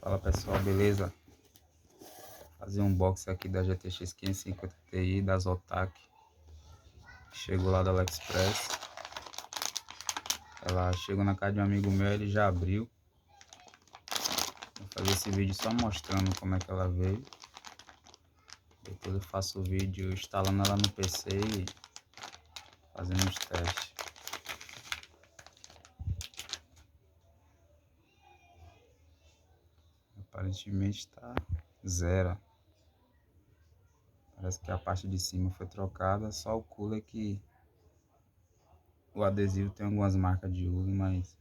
Fala pessoal, beleza? Fazer um unboxing aqui da GTX 550 Ti da Zotac. Chegou lá do AliExpress. Ela chegou na casa de um amigo meu, ele já abriu. Vou fazer esse vídeo só mostrando como é que ela veio. Depois eu faço o vídeo instalando ela no PC e fazendo os testes. Aparentemente está zero. Parece que a parte de cima foi trocada, só o cooler que o adesivo tem algumas marcas de uso, mas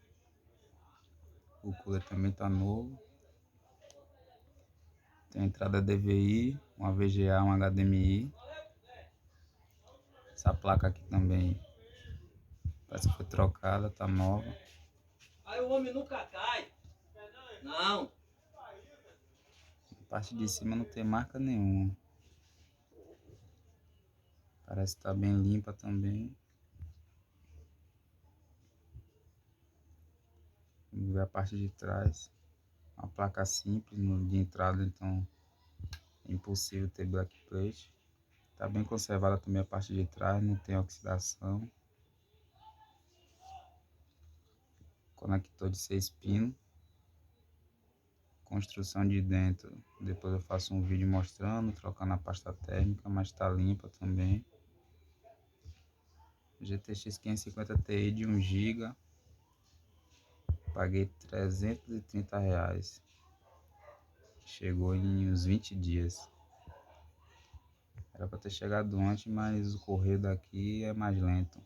o cooler também está novo. Tem entrada DVI, uma VGA, um HDMI. Essa placa aqui também parece que foi trocada, tá nova. Aí o homem nunca cai. Não. A parte de cima não tem marca nenhuma. Parece que tá bem limpa também. Vamos ver a parte de trás. Uma placa simples de entrada, então é impossível ter backplate. Tá bem conservada também a parte de trás, não tem oxidação. Conector de 6 pinos. Construção de dentro, depois eu faço um vídeo mostrando, trocando a pasta térmica, mas tá limpa também. GTX 550 Ti de 1 GB, paguei R$330. Chegou em uns 20 dias. Era para ter chegado antes, mas o correio daqui é mais lento.